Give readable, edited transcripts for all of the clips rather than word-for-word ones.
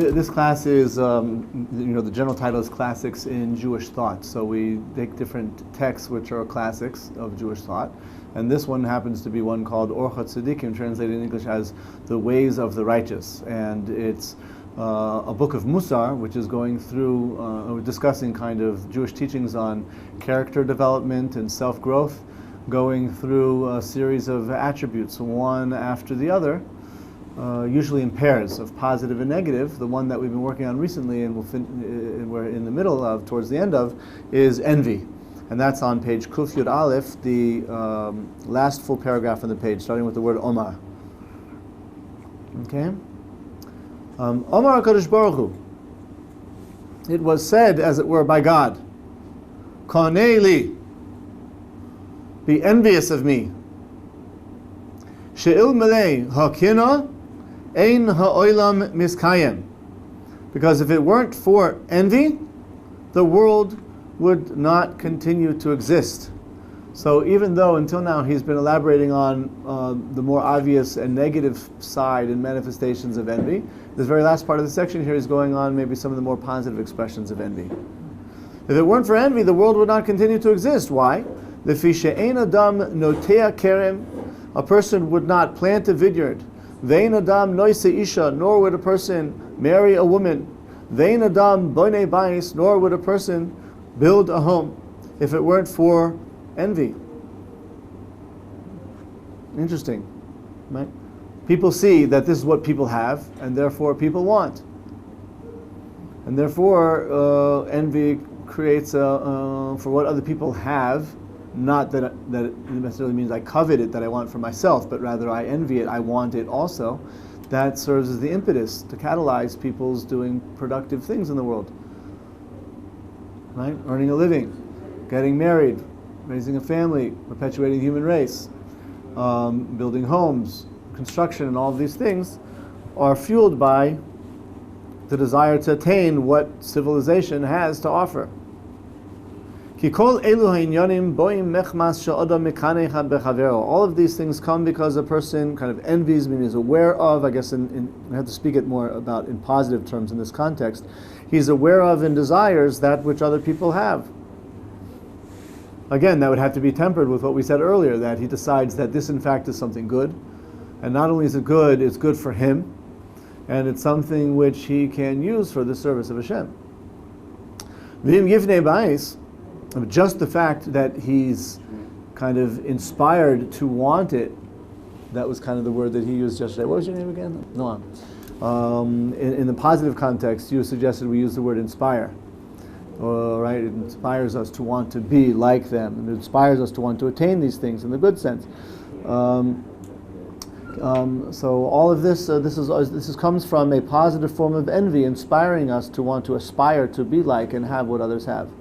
this class is, the general title is Classics in Jewish Thought. So we take different texts which are classics of Jewish thought. And this one happens to be one called Orchot Tzaddikim, translated in English as The Ways of the Righteous. And it's a book of Musar, which is going through, discussing kind of Jewish teachings on character development and self-growth, going through a series of attributes, one after the other, usually in pairs of positive and negative. The one that we've been working on recently, and we're in the middle of, towards the end of, is envy. And that's on page Kuf Yud Aleph, the last full paragraph on the page, starting with the word Omar. Okay? Omar HaKadosh Baruch Hu. It was said, as it were, by God, Konei li, be envious of me. She'il melei ha'kina, ein ha'olam miskayem. Because if it weren't for envy, the world would not continue to exist. So even though until now he's been elaborating on the more obvious and negative side and manifestations of envy, this very last part of the section here is going on maybe some of the more positive expressions of envy. If it weren't for envy, the world would not continue to exist. Why? Lefi she'ein adam notea kerem, a person would not plant a vineyard. Ve'ein adam noise isha, nor would a person marry a woman. Ve'ein adam bonei bayis, nor would a person build a home, if it weren't for envy. Interesting, right? People see that this is what people have, and therefore people want. And therefore, envy creates for what other people have. Not that it necessarily means I covet it, that I want for myself, but rather I envy it, I want it also. That serves as the impetus to catalyze people's doing productive things in the world. Right? Earning a living, getting married, raising a family, perpetuating the human race, building homes, construction, and all of these things are fueled by the desire to attain what civilization has to offer. All of these things come because a person kind of envies, meaning is aware of, I guess I have to speak it more about in positive terms in this context, he's aware of and desires that which other people have. Again, that would have to be tempered with what we said earlier, that he decides that this in fact is something good, and not only is it good, it's good for him, and it's something which he can use for the service of Hashem. V'im yivnei bais, just the fact that he's kind of inspired to want it, that was kind of the word that he used yesterday. What was your name again? Noam. In the positive context, you suggested we use the word inspire. Right? It inspires us to want to be like them, and it inspires us to want to attain these things in the good sense. So all of this, comes from a positive form of envy, inspiring us to want to aspire to be like and have what others have.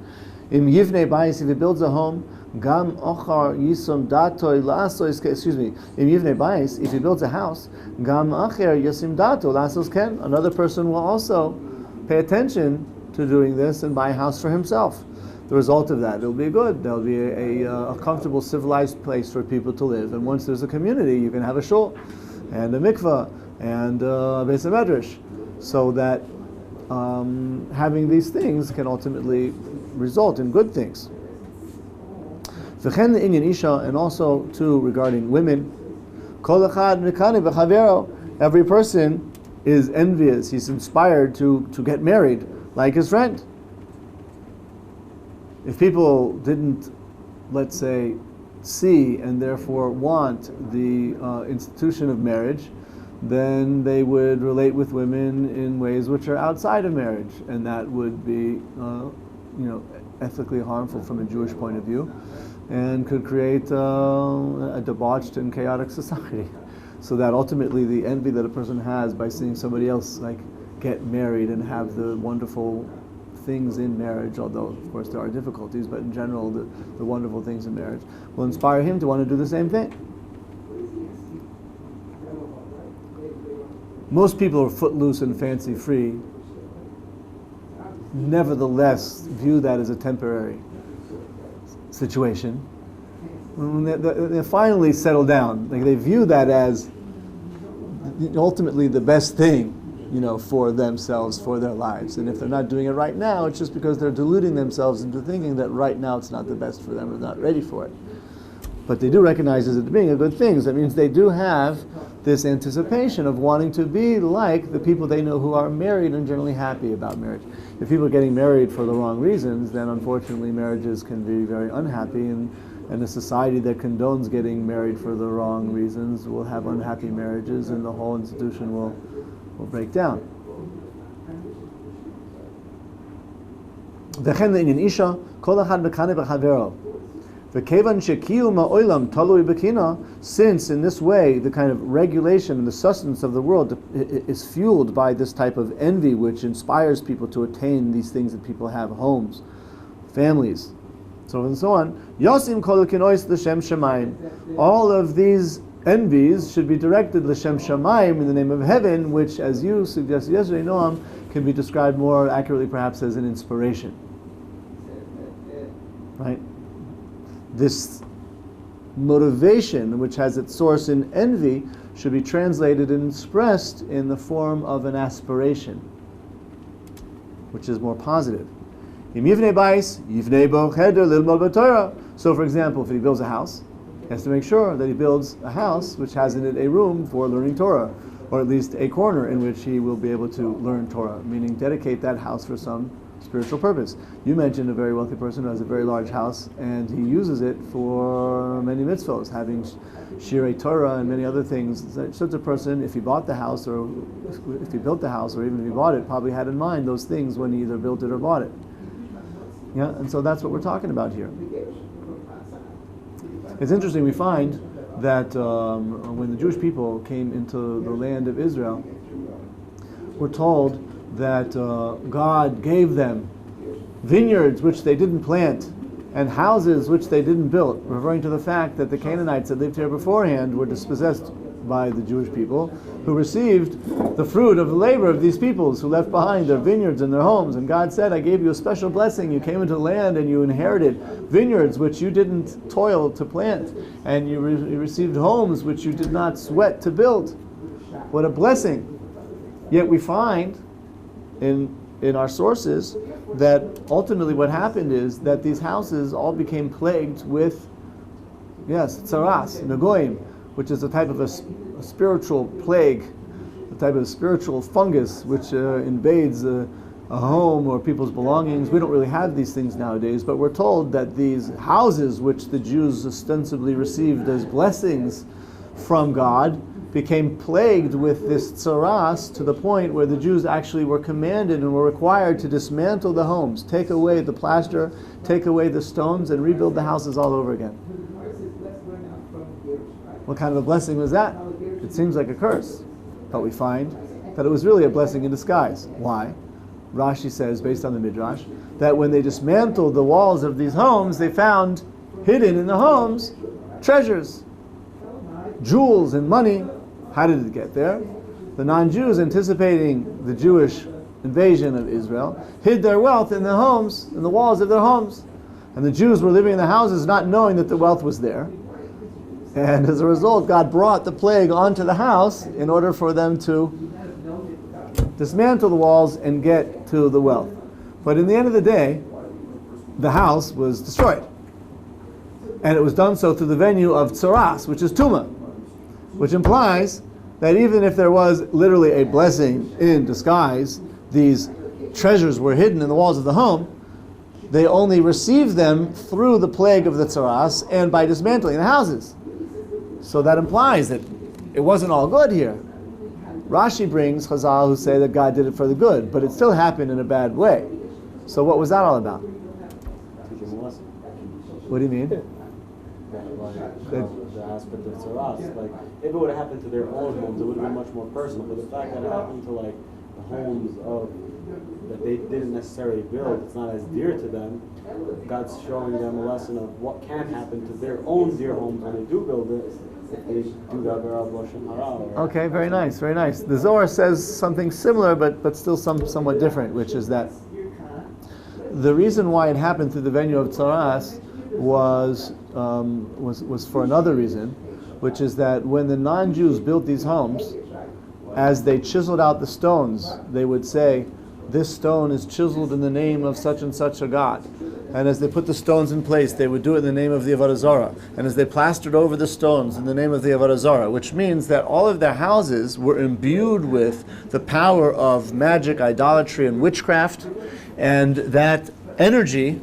Im yivnei bayis, if he builds a home, gam ochar yisum datoi lasos. Im yivnei bayis, if he builds a house, gam acher yisim dato lasos ken. Another person will also pay attention to doing this and buy a house for himself. The result of that, it'll be good. There'll be a comfortable, civilized place for people to live. And once there's a community, you can have a shul, and a mikveh, and a beis medrash, so that having these things can ultimately result in good things. And also too regarding women, every person is envious. He's inspired to get married like his friend. If people didn't, let's say, see and therefore want the institution of marriage, then they would relate with women in ways which are outside of marriage, and that would be ethically harmful from a Jewish point of view, and could create a debauched and chaotic society. So that ultimately the envy that a person has by seeing somebody else get married and have the wonderful things in marriage, although of course there are difficulties, but in general the wonderful things in marriage will inspire him to want to do the same thing. Most people are footloose and fancy free, nevertheless view that as a temporary situation. When they finally settle down, they view that as ultimately the best thing for themselves, for their lives. And if they're not doing it right now, it's just because they're deluding themselves into thinking that right now it's not the best for them or not ready for it. But they do recognize it as being a good thing. So that means they do have this anticipation of wanting to be like the people they know who are married and generally happy about marriage. If people are getting married for the wrong reasons, then unfortunately marriages can be very unhappy, and a society that condones getting married for the wrong reasons will have unhappy marriages, and the whole institution will break down. וכן לעניין אישה, כל אחד מקנא בחברו. וכיוון שקיום העולם תלוי בקנאה, since in this way the kind of regulation and the sustenance of the world is fueled by this type of envy which inspires people to attain these things that people have, homes, families, so on and so on. Yosim kol kinois l'shem shamayim. All of these envies should be directed l'shem shamayim, in the name of heaven, which, as you suggested yesterday, Noam, can be described more accurately perhaps as an inspiration. Right? This motivation, which has its source in envy, should be translated and expressed in the form of an aspiration, which is more positive. So, for example, if he builds a house, he has to make sure that he builds a house which has in it a room for learning Torah, or at least a corner in which he will be able to learn Torah, meaning dedicate that house for some spiritual purpose. You mentioned a very wealthy person who has a very large house, and he uses it for many mitzvos, having shirei Torah and many other things. Such a person, if he bought the house, or if he built the house, or even if he bought it, probably had in mind those things when he either built it or bought it. Yeah, and so that's what we're talking about here. It's interesting, we find that when the Jewish people came into the land of Israel, we're told that God gave them vineyards which they didn't plant and houses which they didn't build, referring to the fact that the Canaanites that lived here beforehand were dispossessed by the Jewish people, who received the fruit of the labor of these peoples who left behind their vineyards and their homes. And God said, I gave you a special blessing. You came into the land and you inherited vineyards which you didn't toil to plant, and you received homes which you did not sweat to build. What a blessing. Yet we find in our sources that ultimately what happened is that these houses all became plagued with, tsaras, nagoim, which is a type of a spiritual plague, a type of spiritual fungus which invades a home or people's belongings. We don't really have these things nowadays, but we're told that these houses which the Jews ostensibly received as blessings from God became plagued with this tsaras, to the point where the Jews actually were commanded and were required to dismantle the homes, take away the plaster, take away the stones, and rebuild the houses all over again. What kind of a blessing was that? It seems like a curse, but we find that it was really a blessing in disguise. Why? Rashi says, based on the Midrash, that when they dismantled the walls of these homes, they found hidden in the homes treasures, jewels and money. How did it get there? The non-Jews, anticipating the Jewish invasion of Israel, hid their wealth in the homes, in the walls of their homes. And the Jews were living in the houses not knowing that the wealth was there. And as a result, God brought the plague onto the house in order for them to dismantle the walls and get to the wealth. But in the end of the day, the house was destroyed. And it was done so through the venue of tsaras, which is tumah, which implies that even if there was literally a blessing in disguise, these treasures were hidden in the walls of the home, they only received them through the plague of the tsaras and by dismantling the houses. So that implies that it wasn't all good here. Rashi brings Chazal who say that God did it for the good, but it still happened in a bad way. So what was that all about? What do you mean? The aspect of tsaras, like if it would have happened to their own homes, it would have been much more personal. But the fact that it happened to like the homes of that they didn't necessarily build, it's not as dear to them. God's showing them a lesson of what can happen to their own dear homes when they do build it. If they do that, okay, very nice, very nice. The Zohar says something similar, but still somewhat different, which is that the reason why it happened through the venue of tsaras was for another reason, which is that when the non-Jews built these homes, as they chiseled out the stones, they would say, this stone is chiseled in the name of such and such a god. And as they put the stones in place, they would do it in the name of the Avodah Zarah. And as they plastered over the stones in the name of the Avodah Zarah, which means that all of their houses were imbued with the power of magic, idolatry, and witchcraft, and that energy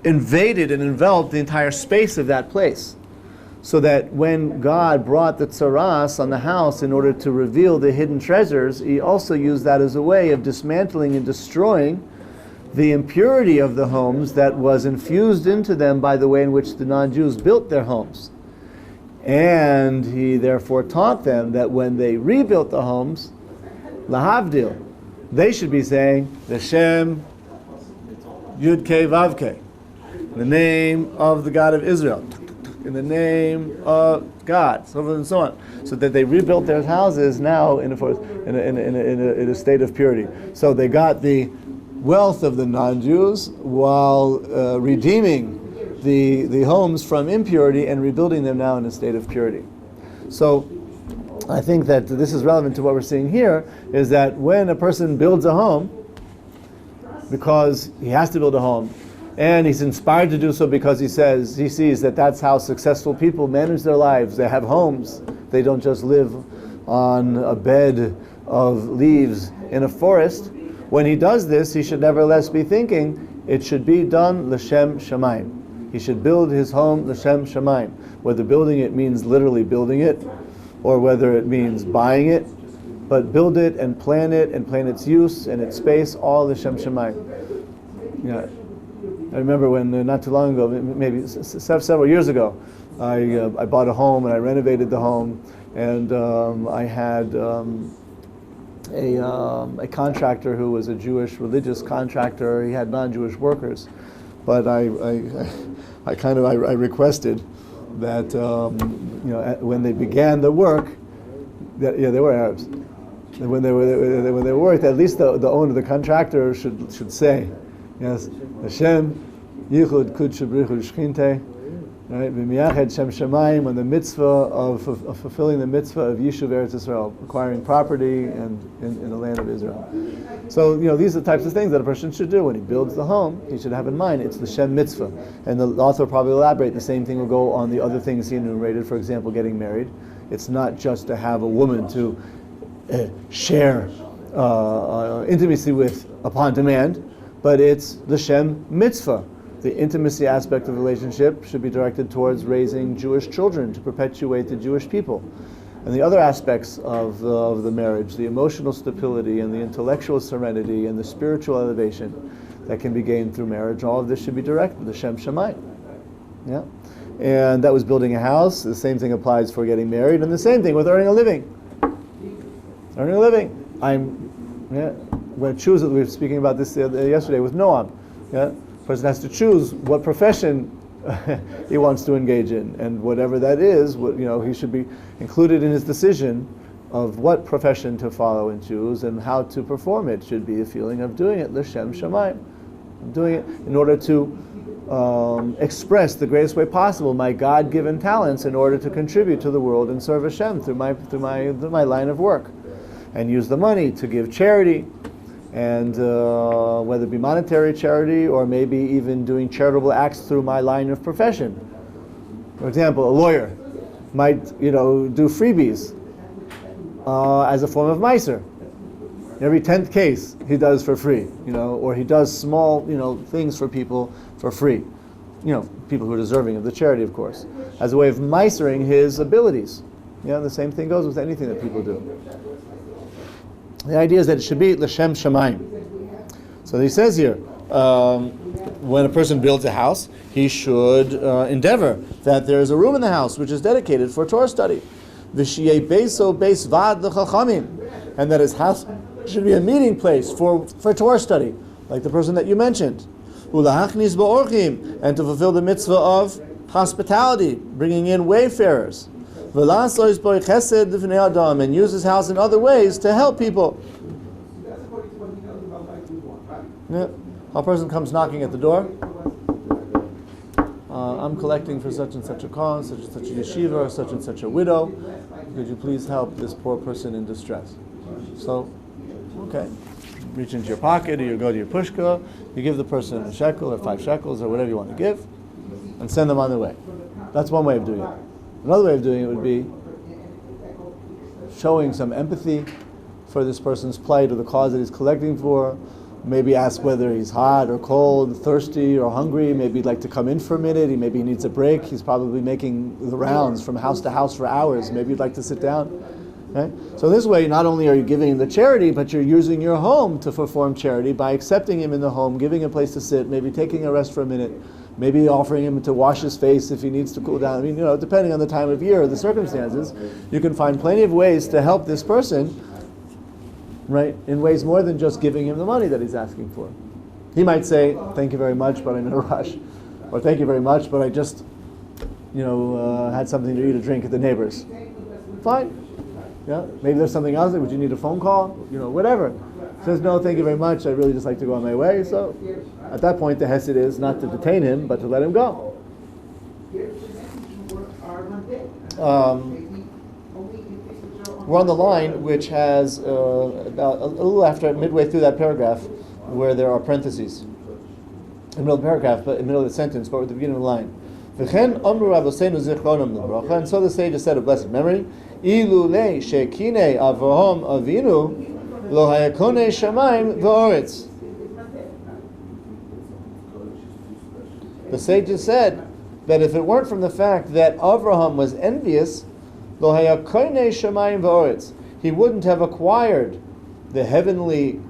invaded and enveloped the entire space of that place. So that when God brought the tzaras on the house in order to reveal the hidden treasures, he also used that as a way of dismantling and destroying the impurity of the homes that was infused into them by the way in which the non-Jews built their homes. And he therefore taught them that when they rebuilt the homes, lahavdil, they should be saying, L'Shem Yud Kei Vav Kei, in the name of the God of Israel, in the name of God, so forth and so on, so that they rebuilt their houses now in a state of purity. So they got the wealth of the non-Jews while redeeming the homes from impurity and rebuilding them now in a state of purity. So I think that this is relevant to what we're seeing here, is that when a person builds a home, because he has to build a home, and he's inspired to do so because he sees that that's how successful people manage their lives. They have homes. They don't just live on a bed of leaves in a forest. When he does this, he should nevertheless be thinking, it should be done l'shem shamayim. He should build his home l'shem shamayim. Whether building it means literally building it, or whether it means buying it, but build it and plan its use and its space, all l'shem shamayim. Yeah. I remember when, not too long ago, maybe several years ago, I bought a home and I renovated the home, and I had a contractor who was a Jewish religious contractor. He had non-Jewish workers, but I requested that when they began the work, that they were Arabs. And when they worked, at least the owner, the contractor, should say, yes, Hashem, Yichud Kudsha Brichud Shchinte, right? V'miyached Shem Shamayim, on the mitzvah of fulfilling the mitzvah of Yishuv Eretz Israel, acquiring property and in the land of Israel. So these are the types of things that a person should do when he builds the home. He should have in mind it's the Shem mitzvah, and the author will probably elaborate. The same thing will go on the other things he enumerated. For example, getting married. It's not just to have a woman to share intimacy with upon demand, but it's the Shem mitzvah. The intimacy aspect of the relationship should be directed towards raising Jewish children to perpetuate the Jewish people. And the other aspects of the marriage, the emotional stability and the intellectual serenity and the spiritual elevation that can be gained through marriage, all of this should be directed to Shem Shamayim. Yeah? And that was building a house. The same thing applies for getting married, and the same thing with earning a living. Earning a living. We're going to choose it. We were speaking about this yesterday with Noam. Yeah? The person has to choose what profession he wants to engage in, and whatever that is, he should be included in his decision of what profession to follow and choose and how to perform it. Should be a feeling of doing it l'shem shamayim, doing it in order to express the greatest way possible my God-given talents in order to contribute to the world and serve Hashem through my line of work, and use the money to give charity. And whether it be monetary charity or maybe even doing charitable acts through my line of profession. For example, a lawyer might, do freebies as a form of meiser. Every 10th case he does for free, or he does small, things for people for free. People who are deserving of the charity, of course, as a way of meisering his abilities. The same thing goes with anything that people do. The idea is that it should be l'shem shamayim. So he says here, when a person builds a house, he should endeavor that there is a room in the house which is dedicated for Torah study. V'shiyei beiso beis vad l'chachamim, and that his house should be a meeting place for Torah study, like the person that you mentioned. Ulahachnis ba'orchim, and to fulfill the mitzvah of hospitality, bringing in wayfarers. And use his house in other ways to help people. Yeah. A person comes knocking at the door. I'm collecting for such and such a cause, such and such a yeshiva, or such and such a widow. Could you please help this poor person in distress? So, okay. Reach into your pocket, or you go to your pushka, you give the person a shekel or 5 shekels or whatever you want to give, and send them on their way. That's one way of doing it. Another way of doing it would be showing some empathy for this person's plight or the cause that he's collecting for. Maybe ask whether he's hot or cold, thirsty or hungry. Maybe he'd like to come in for a minute. Maybe he needs a break. He's probably making the rounds from house to house for hours. Maybe you'd like to sit down. Okay? So this way, not only are you giving him the charity, but you're using your home to perform charity by accepting him in the home, giving him a place to sit, maybe taking a rest for a minute, maybe offering him to wash his face if he needs to cool down. I mean, depending on the time of year or the circumstances, you can find plenty of ways to help this person, right, in ways more than just giving him the money that he's asking for. He might say, thank you very much, but I'm in a rush. Or thank you very much, but I just, had something to eat or drink at the neighbor's. Fine. Yeah, maybe there's something else. Would you need a phone call? Whatever. Says no, thank you very much. I'd really just like to go on my way. So, at that point, the hesed is not to detain him, but to let him go. We're on the line, which has about a little after midway through that paragraph, where there are parentheses in the middle of the paragraph, but in the middle of the sentence, but at the beginning of the line. And so the sages said of blessed memory, Ilule shekine Avraham Avinu lo hayakone shamayim v'oretz. The sages said that if it weren't from the fact that Avraham was envious, lo hayakone shamayim v'oretz, he wouldn't have acquired the heavenly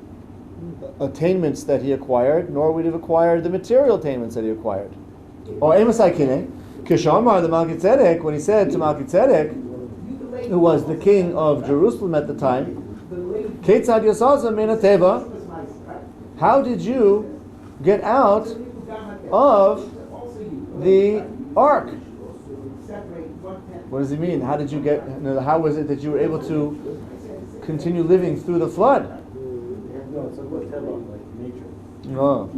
attainments that he acquired, nor would he have acquired the material attainments that he acquired. Or Emasai Kine, Kishamar the Malki Tzedek, when he said to Malki Tzedek, who was the king of Jerusalem at the time, Ketzad Yasaza Mena Teva, how did you get out of the ark? What does he mean? How did you get? How was it that you were able to continue living through the flood? No, it's like Teva, like nature. No.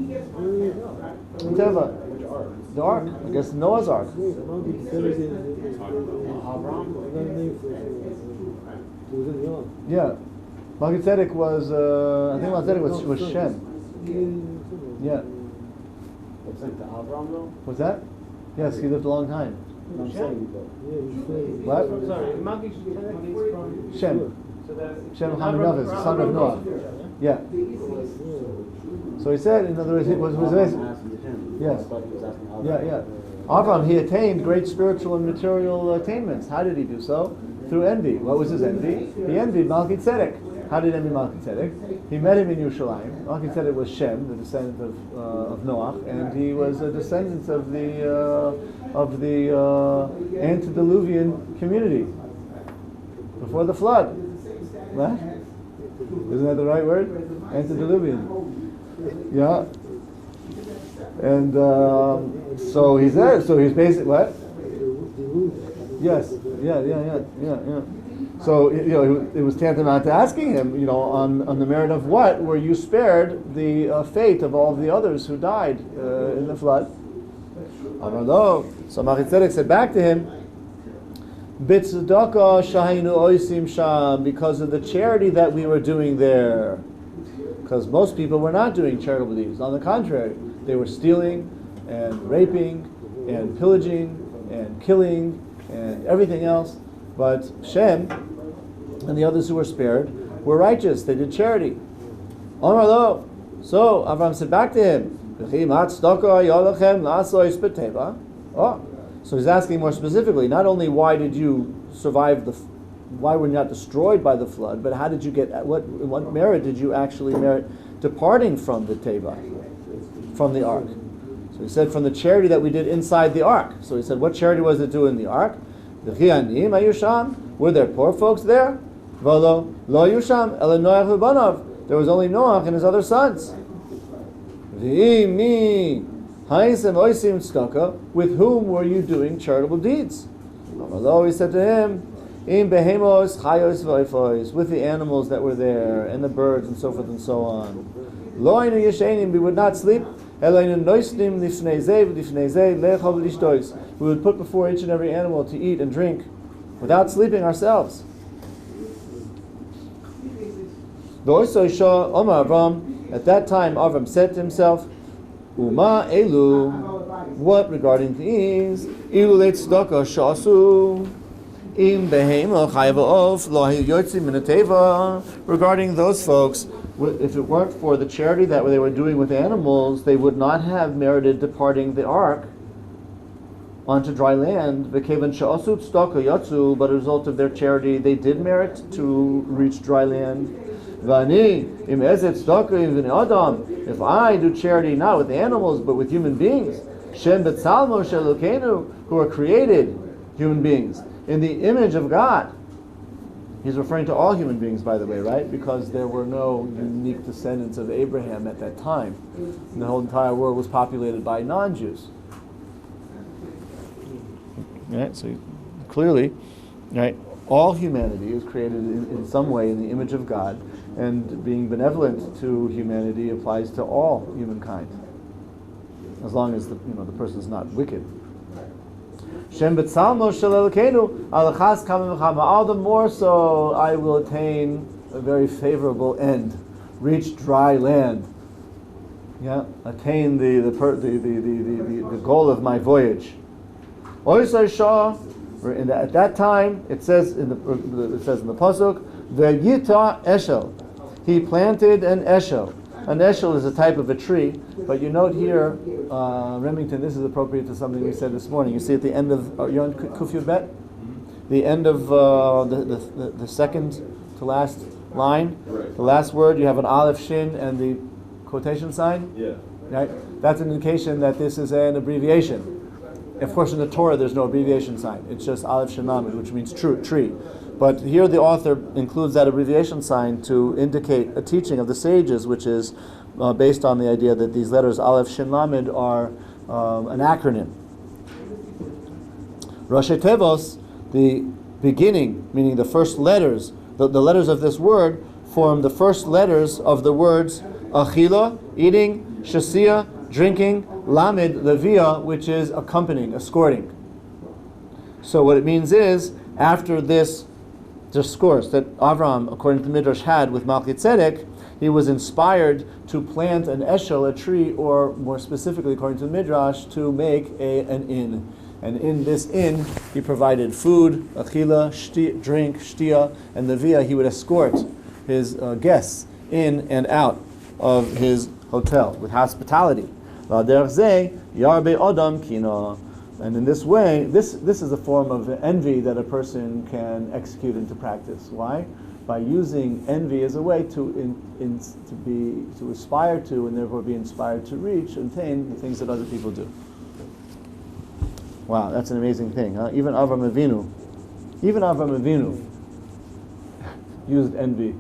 Teva. The ark. I guess Noah's ark. Yeah. Malki Tzedek was, I think Malki Tzedek was Shem. Yeah. What's that? Yes, he lived a long time. What? Sorry, Malki Tzedek is from Shem. Shem Haminavis, the son of Noah. Yeah. So he said, in other words, it was yes. Yeah. Avram, he attained great spiritual and material attainments. How did he do so? Through envy. What was his envy? He envied Malki Tzedek. How did he envy Malki Tzedek? He met him in Yerushalayim. Malki Tzedek was Shem, the descendant of Noah, and he was a descendant of the antediluvian community before the flood. What? Isn't that the right word? Antediluvian. Yeah. And so he's there. So he's basically what? Yes. Yeah. So it was tantamount to asking him, on the merit of what were you spared the fate of all the others who died in the flood? So Malki Tzedek said back to him, B'tzedakah shahinu oisim sham, because of the charity that we were doing there. Because most people were not doing charitable deeds. On the contrary, they were stealing and raping and pillaging and killing and everything else. But Shem and the others who were spared were righteous. They did charity. So Avram said back to him, so he's asking more specifically, not only why did you survive why were you not destroyed by the flood, but how did you get, what merit did you actually merit departing from the Teva, from the ark? So he said, from the charity that we did inside the ark. So he said, what charity was it doing in the ark? Were there poor folks there? Lo yusham ela Noach v'banav. There was only Noach and his other sons. With whom were you doing charitable deeds? He said to him, with the animals that were there, and the birds, and so forth and so on. We would not sleep We would put before each and every animal to eat and drink without sleeping ourselves. At that time, Avram said to himself, Uma elu, what regarding these? Ilu leit tzedakah shasu, im behema chayva of lahi yotzi minateva. Regarding those folks, if it weren't for the charity that they were doing with animals, they would not have merited departing the ark onto dry land. V'kevan sha'asu tzedakah yatzu, but as a result of their charity, they did merit to reach dry land. V'ani im ezet tzedakah im v'nei adam. If I do charity not with animals but with human beings, Shem betzalmo shelokenu, who are created human beings in the image of God. He's referring to all human beings, by the way, right? Because there were no unique descendants of Abraham at that time. And the whole entire world was populated by non-Jews. Right? So clearly, right, all humanity is created in some way in the image of God, and being benevolent to humanity applies to all humankind, as long as the person is not wicked. Shem betzalmo shel Elokeinu alachas kamim v'chama. All the more so, I will attain a very favorable end, reach dry land. Yeah, attain the goal of my voyage. At that time, it says in the pasuk, ve'yita eshel. He planted an eshel. An eshel is a type of a tree, but you note here, Remington, this is appropriate to something we said this morning. You see at the end of, you're on Kuf Yud Bet? The end of the second to last line, the last word, you have an aleph shin and the quotation sign? Yeah. Right? That's an indication that this is an abbreviation. Of course, in the Torah, there's no abbreviation sign. It's just aleph shin lamed, which means tree. But here the author includes that abbreviation sign to indicate a teaching of the sages, which is based on the idea that these letters aleph shin lamed are an acronym. Rashi Tevos, the beginning, meaning the first letters, the letters of this word form the first letters of the words achila, eating, shasia, drinking, lamed, levia, which is accompanying, escorting. So what it means is, after this discourse that Avram, according to Midrash, had with Melchizedek, he was inspired to plant an eshel, a tree, or more specifically, according to Midrash, to make an inn. And in this inn, he provided food, achila, drink, shtia, and levia. He would escort his guests in and out of his hotel with hospitality. And in this way, this is a form of envy that a person can execute into practice. Why? By using envy as a way to aspire to, and therefore be inspired to reach and attain the things that other people do. Wow, that's an amazing thing, huh? Even Avram Avinu used envy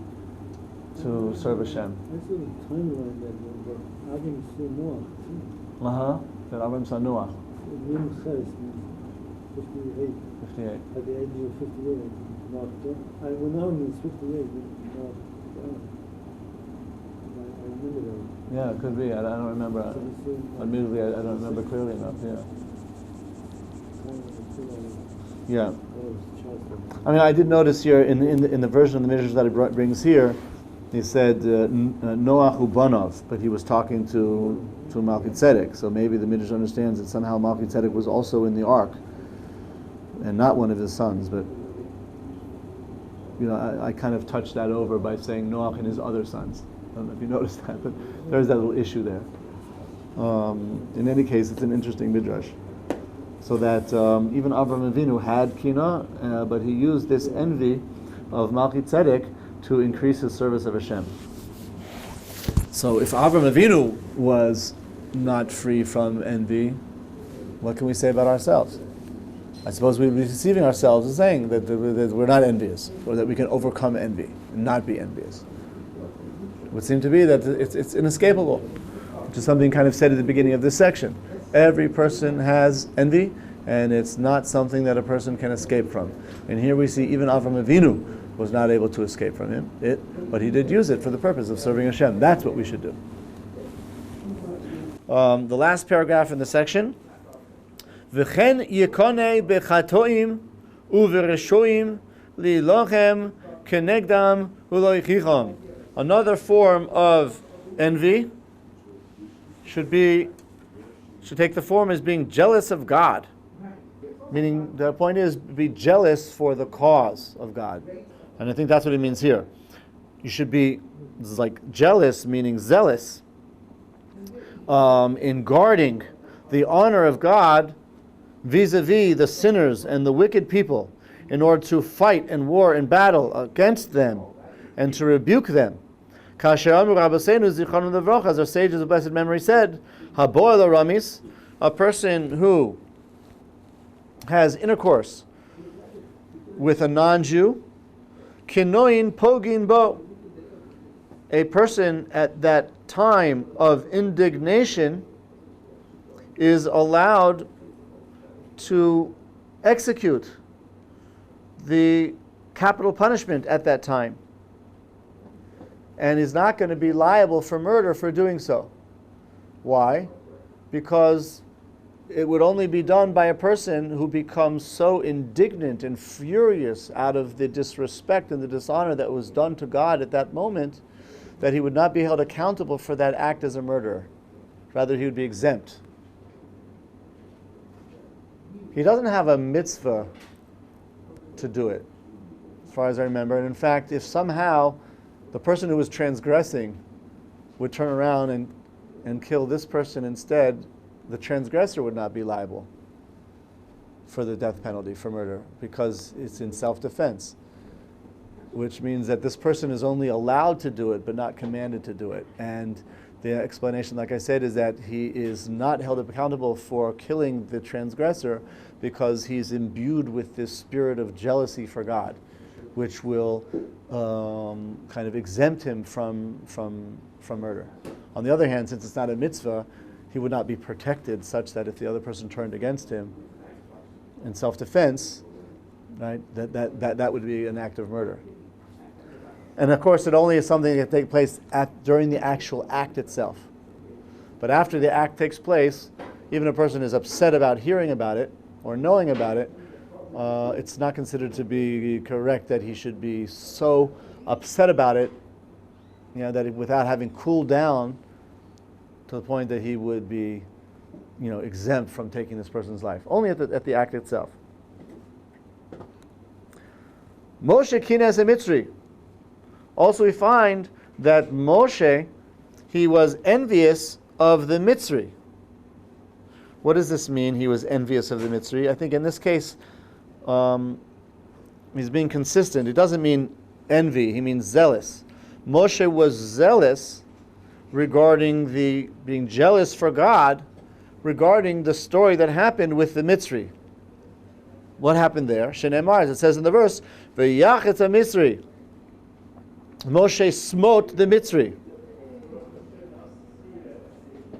to serve Hashem. That's a timeline that Avram saw Noah. That Avram saw Noah. It says 58. 58. At the age of 58. When Avram was 58, I remember that. Yeah, it could be. I don't remember. Admittedly, I don't remember clearly enough. Yeah. I mean, I did notice here in the version of the Midrash that he brings here, he said Noach Ubanov, but he was talking to Melchizedek. So maybe the Midrash understands that somehow Melchizedek was also in the ark, and not one of his sons. But I kind of touched that over by saying Noach and his other sons. I don't know if you noticed that, but there's that little issue there. In any case, it's an interesting Midrash. So that even Avram Avinu had kina, but he used this envy of Melchizedek to increase his service of Hashem. So if Avram Avinu was not free from envy, what can we say about ourselves? I suppose we'd be deceiving ourselves and saying that we're not envious, or that we can overcome envy and not be envious. It would seem to be that it's inescapable, which is something kind of said at the beginning of this section. Every person has envy, and it's not something that a person can escape from. And here we see even Avram Avinu was not able to escape from it, but he did use it for the purpose of serving Hashem. That's what we should do. The last paragraph in the section. V'chen yikone bechatoim uvereshoim lilochem kenegdam uloichichom. Another form of envy should take the form as being jealous of God. Meaning, the point is, be jealous for the cause of God. And I think that's what it means here. You should be, like, jealous, meaning zealous, in guarding the honor of God vis-a-vis the sinners and the wicked people, in order to fight and war and battle against them and to rebuke them. As our sages of blessed memory said, Haboel Ramis, a person who has intercourse with a non-Jew, Kinoin Pogin Bo, a person at that time of indignation is allowed to execute the capital punishment at that time, and is not going to be liable for murder for doing so. Why? Because it would only be done by a person who becomes so indignant and furious out of the disrespect and the dishonor that was done to God at that moment, that he would not be held accountable for that act as a murderer. Rather, he would be exempt. He doesn't have a mitzvah to do it, as far as I remember. And in fact, if somehow the person who was transgressing would turn around and kill this person instead, the transgressor would not be liable for the death penalty for murder, because it's in self-defense, which means that this person is only allowed to do it but not commanded to do it. And the explanation, like I said, is that he is not held accountable for killing the transgressor because he's imbued with this spirit of jealousy for God, which will kind of exempt him from murder. On the other hand, since it's not a mitzvah, he would not be protected such that if the other person turned against him in self-defense, right, that would be an act of murder. And of course, it only is something that takes place during the actual act itself. But after the act takes place, even if a person is upset about hearing about it or knowing about it, it's not considered to be correct that he should be so upset about it, that without having cooled down to the point that he would be, exempt from taking this person's life. Only at the act itself. Moshe kines Mitzri. Also, we find that Moshe, he was envious of the Mitzri. What does this mean? He was envious of the Mitzri. I think in this case, he's being consistent. It doesn't mean envy. He means zealous. Moshe was zealous regarding being jealous for God, regarding the story that happened with the Mitzri. What happened there? Shenemar, as it says in the verse, V'yachet ha-Mitzri. Moshe smote the Mitzri.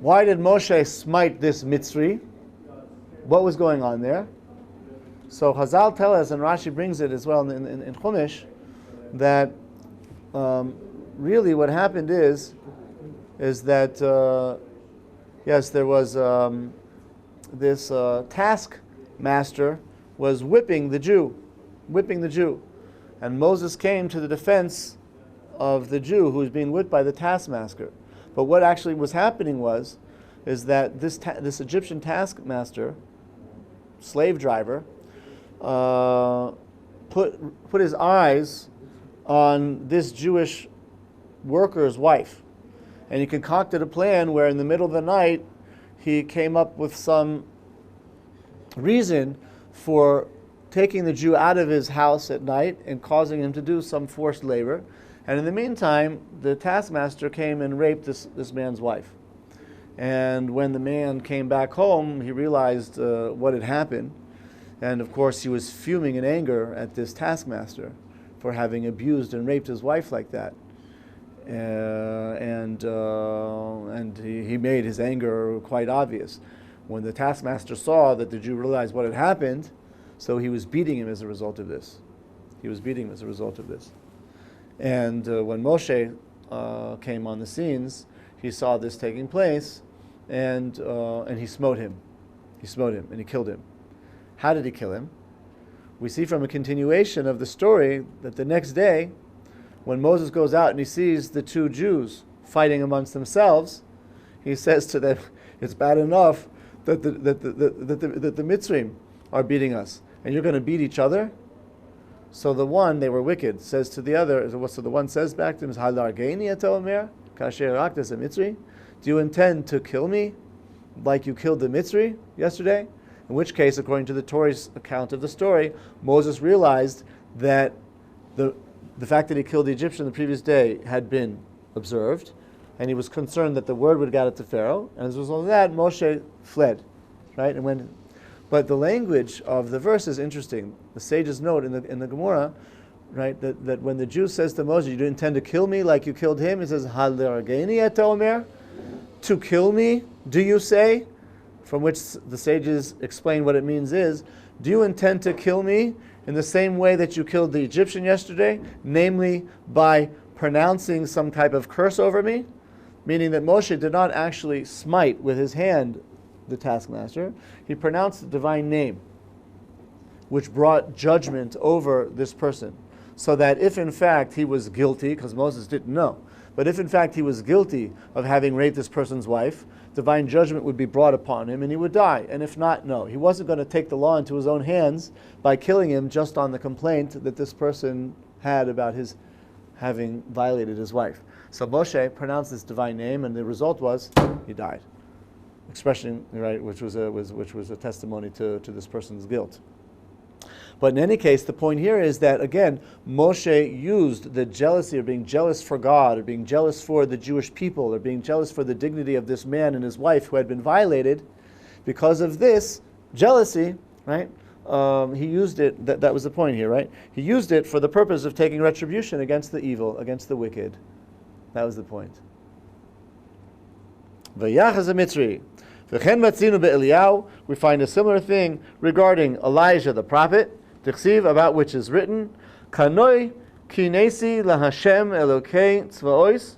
Why did Moshe smite this Mitzri? What was going on there? So Chazal tell us, and Rashi brings it as well in Chumash, that really what happened is that yes, there was this taskmaster was whipping the Jew, and Moses came to the defense of the Jew who was being whipped by the taskmaster. But what actually was happening is that this Egyptian taskmaster, slave driver, put his eyes on this Jewish worker's wife, and he concocted a plan where in the middle of the night he came up with some reason for taking the Jew out of his house at night and causing him to do some forced labor. And in the meantime, the taskmaster came and raped this man's wife. And when the man came back home, he realized what had happened. And of course, he was fuming in anger at this taskmaster for having abused and raped his wife like that. And he made his anger quite obvious. When the taskmaster saw that the Jew realized what had happened, so he was beating him as a result of this. And when Moshe came on the scenes, he saw this taking place, and he smote him. He smote him, and he killed him. How did he kill him? We see from a continuation of the story that the next day, when Moses goes out and he sees the two Jews fighting amongst themselves, he says to them, it's bad enough that the Mitzrayim are beating us, and you're going to beat each other? So the one, they were wicked, says to the other, so the one says back to him, Halargeini et omer, kasher raktas a Mitzri? Do you intend to kill me like you killed the Mitzri yesterday? In which case, according to the Torah's account of the story, Moses realized that the fact that he killed the Egyptian the previous day had been observed, and he was concerned that the word would get it to Pharaoh, and as a result of that, Moshe fled, right? But the language of the verse is interesting. The sages note in the Gemara, right, that when the Jew says to Moses, "You intend to kill me like you killed him," he says, "Halargeini et omer," to kill me, do you say? From which the sages explain what it means is, do you intend to kill me in the same way that you killed the Egyptian yesterday, namely by pronouncing some type of curse over me? Meaning that Moshe did not actually smite with his hand the taskmaster. He pronounced the divine name, which brought judgment over this person. So that if in fact he was guilty, because Moses didn't know, but if in fact he was guilty of having raped this person's wife, divine judgment would be brought upon him and he would die. And if not, no. He wasn't going to take the law into his own hands by killing him just on the complaint that this person had about his having violated his wife. So Moshe pronounced this divine name, and the result was he died. Expression, right, which was a testimony to this person's guilt. But in any case, the point here is that, again, Moshe used the jealousy of being jealous for God, or being jealous for the Jewish people, or being jealous for the dignity of this man and his wife who had been violated. Because of this jealousy, right, he used it, that was the point here, right? He used it for the purpose of taking retribution against the evil, against the wicked. That was the point. V'yachaz ha-Mitzri. V'chen matzinu be'Eliyahu. We find a similar thing regarding Elijah the prophet, Tichsiv, about which is written, Kanoi kinesi laHashem Elokei tzvaois,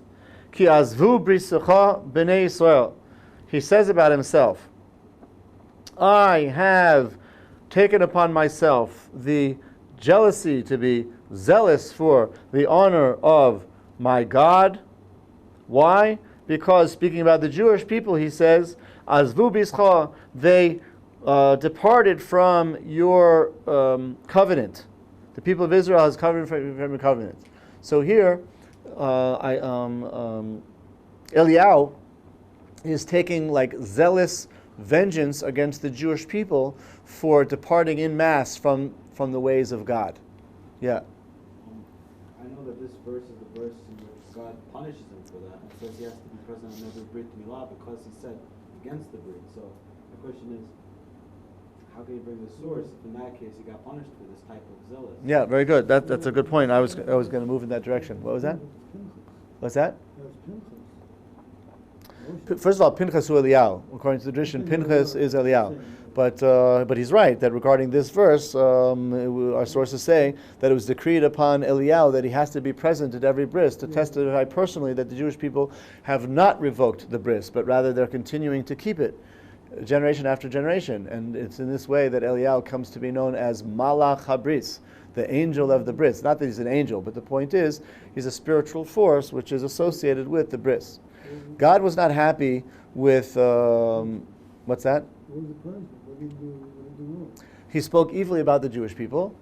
ki azvu brisecha b'nei Yisrael. He says about himself, I have taken upon myself the jealousy to be zealous for the honor of my God. Why? Because speaking about the Jewish people, he says, Azvu bischa, they departed from your covenant. The people of Israel has covenant from your covenant. So here, Eliyahu is taking like zealous vengeance against the Jewish people for departing in mass from the ways of God. Yeah. I know that this verse is the verse in which God punishes him for that and says he has to be present in every Brit Milah because he said against the Brit. So the question is, how can you bring the source if in that case he got punished for this type of zealous? Yeah, very good. That's a good point. I was going to move in that direction. What was that? What's that? First of all, Pinchas hu Eliyahu. According to the tradition, Pinchas is Eliyahu. But he's right that regarding this verse, our sources say that it was decreed upon Eliyahu that he has to be present at every bris to testify personally that the Jewish people have not revoked the bris, but rather they're continuing to keep it generation after generation. And it's in this way that Eliyahu comes to be known as Malach HaBris, the angel of the bris. Not that he's an angel, but the point is he's a spiritual force which is associated with the bris. God was not happy with what's that? What was the punishment? What did he do wrong? He spoke evilly about the Jewish people,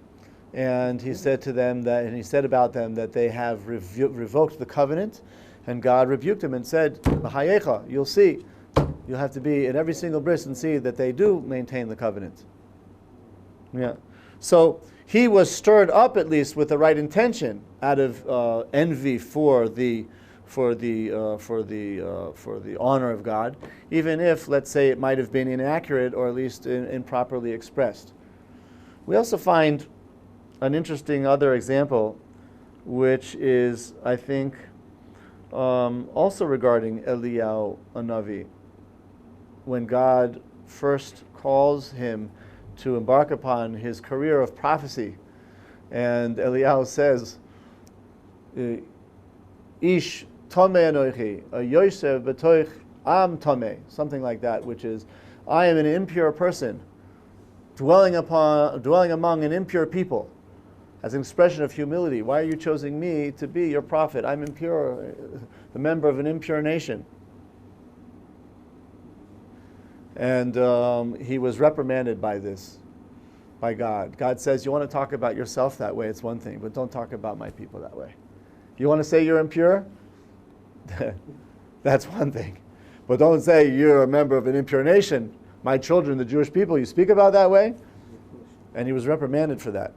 and he said to them about them that they have revoked the covenant, and God rebuked him and said, "B'chayecha, you'll see, you'll have to be in every single bris and see that they do maintain the covenant." Yeah. So he was stirred up at least with the right intention, out of envy for the honor of God, even if, let's say, it might have been inaccurate or at least improperly expressed. We also find an interesting other example, which is, I think, also regarding Eliyahu Hanavi. When God first calls him to embark upon his career of prophecy, and Eliyahu says, Ish Tomei Anochi, a Yosef b'toich Am Tameh, something like that, which is, I am an impure person, dwelling among an impure people, as an expression of humility. Why are you choosing me to be your prophet? I'm impure, the member of an impure nation. And he was reprimanded by this, by God. God says, you want to talk about yourself that way, it's one thing, but don't talk about my people that way. You want to say you're impure? That's one thing. But don't say you're a member of an impure nation. My children, the Jewish people, you speak about that way? And he was reprimanded for that.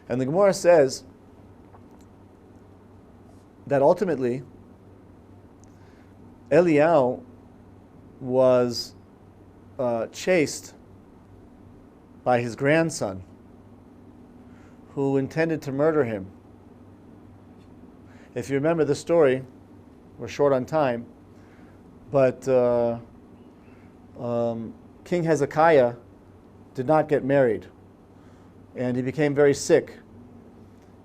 And the Gemara says that ultimately Eliyahu was chased by his grandson, who intended to murder him. If you remember the story, we're short on time, but King Hezekiah did not get married, and he became very sick.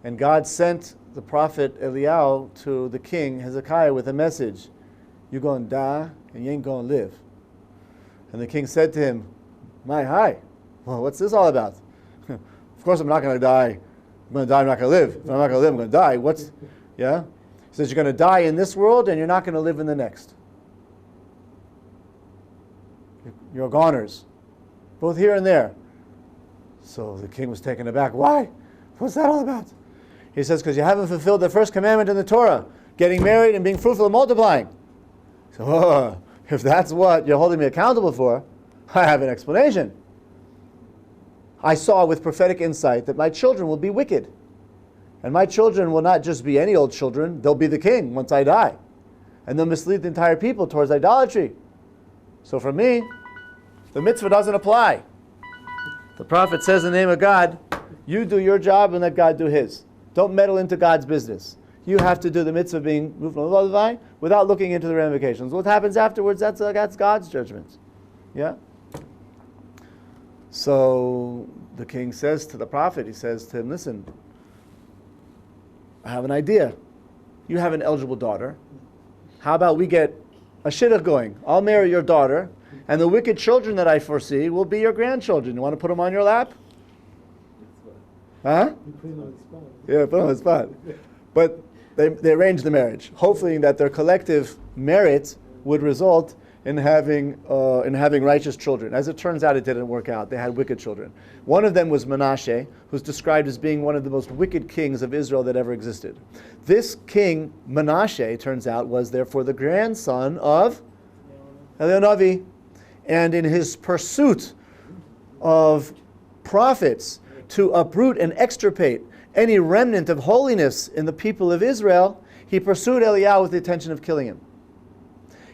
And God sent the prophet Eliyahu to the king Hezekiah with a message: you're going to die and you ain't going to live. And the king said to him, well, what's this all about? Of course I'm not going to die. I'm going to die, I'm not going to live. If I'm not going to live, I'm going to die. Yeah? He says, you're going to die in this world and you're not going to live in the next. You're goners, both here and there. So the king was taken aback. Why? What's that all about? He says, because you haven't fulfilled the first commandment in the Torah, getting married and being fruitful and multiplying. So, if that's what you're holding me accountable for, I have an explanation. I saw with prophetic insight that my children will be wicked. And my children will not just be any old children, they'll be the king once I die. And they'll mislead the entire people towards idolatry. So for me, the mitzvah doesn't apply. The prophet says in the name of God, you do your job and let God do his. Don't meddle into God's business. You have to do the mitzvah of being without looking into the ramifications. What happens afterwards, that's God's judgment. Yeah? So the king says to the prophet, he says to him, listen, I have an idea. You have an eligible daughter. How about we get a shidduch going? I'll marry your daughter, and the wicked children that I foresee will be your grandchildren. You want to put them on your lap? Huh? You put him on the spot. Yeah, put them on the spot. But they arranged the marriage, hoping that their collective merit would result in having righteous children. As it turns out, it didn't work out. They had wicked children. One of them was Menashe, who's described as being one of the most wicked kings of Israel that ever existed. This king, Menashe, turns out, was therefore the grandson of Eliyahu. And in his pursuit of prophets to uproot and extirpate any remnant of holiness in the people of Israel, he pursued Eliyahu with the intention of killing him.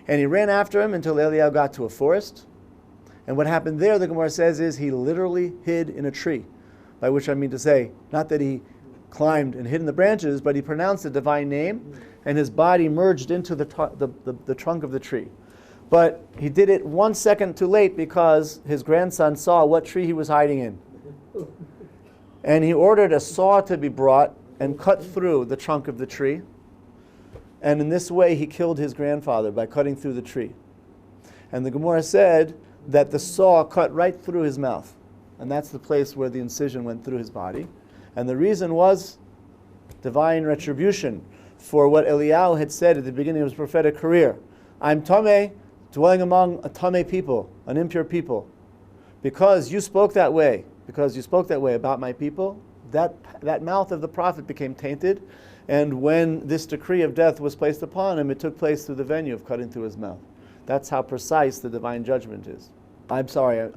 And he ran after him until Eliyahu got to a forest. And what happened there, the Gemara says, is he literally hid in a tree. By which I mean to say, not that he climbed and hid in the branches, but he pronounced the divine name, and his body merged into the trunk of the tree. But he did it 1 second too late because his grandson saw what tree he was hiding in. And he ordered a saw to be brought and cut through the trunk of the tree. And in this way, he killed his grandfather by cutting through the tree. And the Gemara said that the saw cut right through his mouth. And that's the place where the incision went through his body. And the reason was divine retribution for what Eliyahu had said at the beginning of his prophetic career. I'm Tameh, dwelling among a Tameh people, an impure people. Because you spoke that way about my people, that mouth of the prophet became tainted. And when this decree of death was placed upon him, it took place through the venue of cutting through his mouth. That's how precise the divine judgment is. I'm sorry,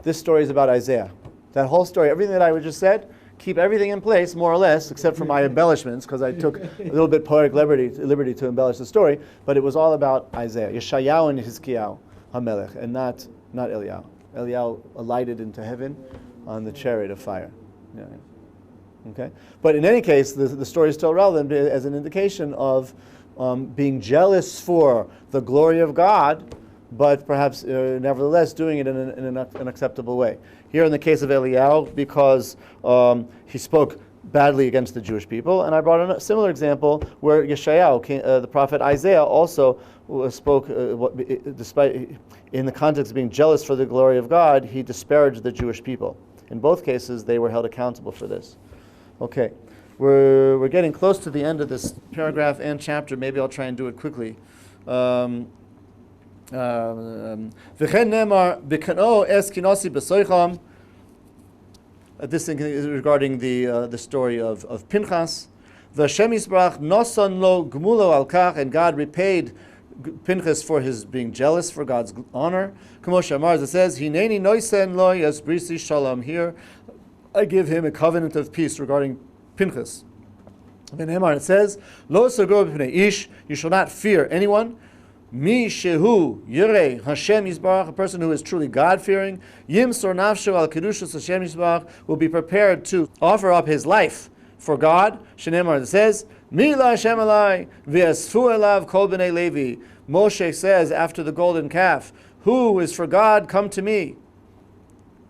this story is about Isaiah. That whole story, everything that I just said, keep everything in place, more or less, except for my embellishments, because I took a little bit poetic liberty to embellish the story, but it was all about Isaiah, Yeshayahu and Hizkiyahu, HaMelech, and not Eliyahu. Eliyahu alighted into heaven on the chariot of fire. Yeah. Okay, but in any case, the story is still relevant as an indication of being jealous for the glory of God, but perhaps nevertheless doing it in an acceptable way. Here in the case of Eliyahu, because he spoke badly against the Jewish people. And I brought a similar example where Yeshayahu, the prophet Isaiah, also spoke, despite in the context of being jealous for the glory of God, he disparaged the Jewish people. In both cases, they were held accountable for this. Okay, we're getting close to the end of this paragraph and chapter. Maybe I'll try and do it quickly. This thing is regarding the story of Pinchas. And God repaid Pinchas for his being jealous for God's honor. As it says, here I give him a covenant of peace regarding Pinchas. It says, you shall not fear anyone. Mi shehu yirei Hashem Yisbarach, a person who is truly God-fearing, yimsor nafsho al kedushas Hashem Yisbarach, will be prepared to offer up his life for God. Shenemar, it says, Mi la Hashem alai v'yasfu elav kol b'nei Levi. Moshe says after the golden calf, who is for God, come to me.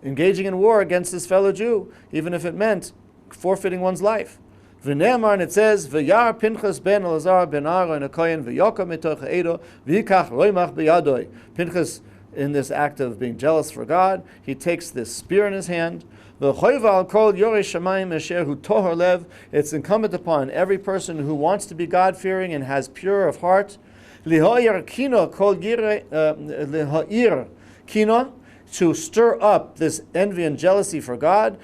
Engaging in war against his fellow Jew, even if it meant forfeiting one's life. V'ne'amar, and it says, V'yar Pinchas ben Elazar ben Aaron hakohen v'yokam mitoch ha'edo v'yikach roimach b'yadoi. Pinchas, in this act of being jealous for God, he takes this spear in his hand. V'choiva al kol yorei shamayim asher hu tohor lev. It's incumbent upon every person who wants to be God-fearing and has pure of heart. Lihoir kino kol lihoir kino, to stir up this envy and jealousy for God.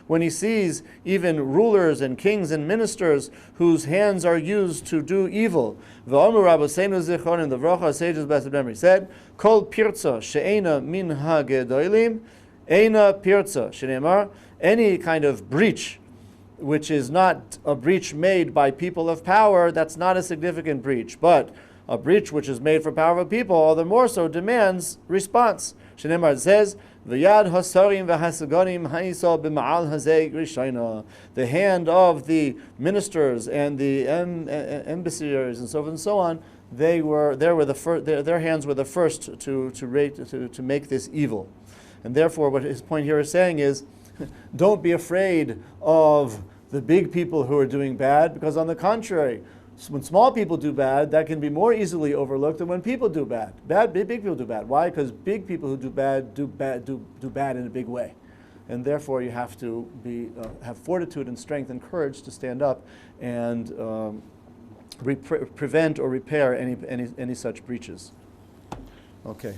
When he sees even rulers and kings and ministers whose hands are used to do evil. And the Vracha sages best of memory said, Kol pirza she'ena min ha'gedolim, eina pirza, she'nemar, any kind of breach which is not a breach made by people of power, that's not a significant breach. But a breach which is made for powerful people, all the more so, demands response. Shenemar says, "V'yad hasarim v'hasagonim ha'isol b'ma'al hazeh rishayna." The hand of the ministers and the embassies and so forth and so on, their hands were the first to make this evil. And therefore, what his point here is saying is, don't be afraid of the big people who are doing bad, because on the contrary, when small people do bad, that can be more easily overlooked than when people do bad. Big people do bad. Why? Because big people who do bad in a big way, and therefore you have to have fortitude and strength and courage to stand up and prevent or repair any such breaches. Okay.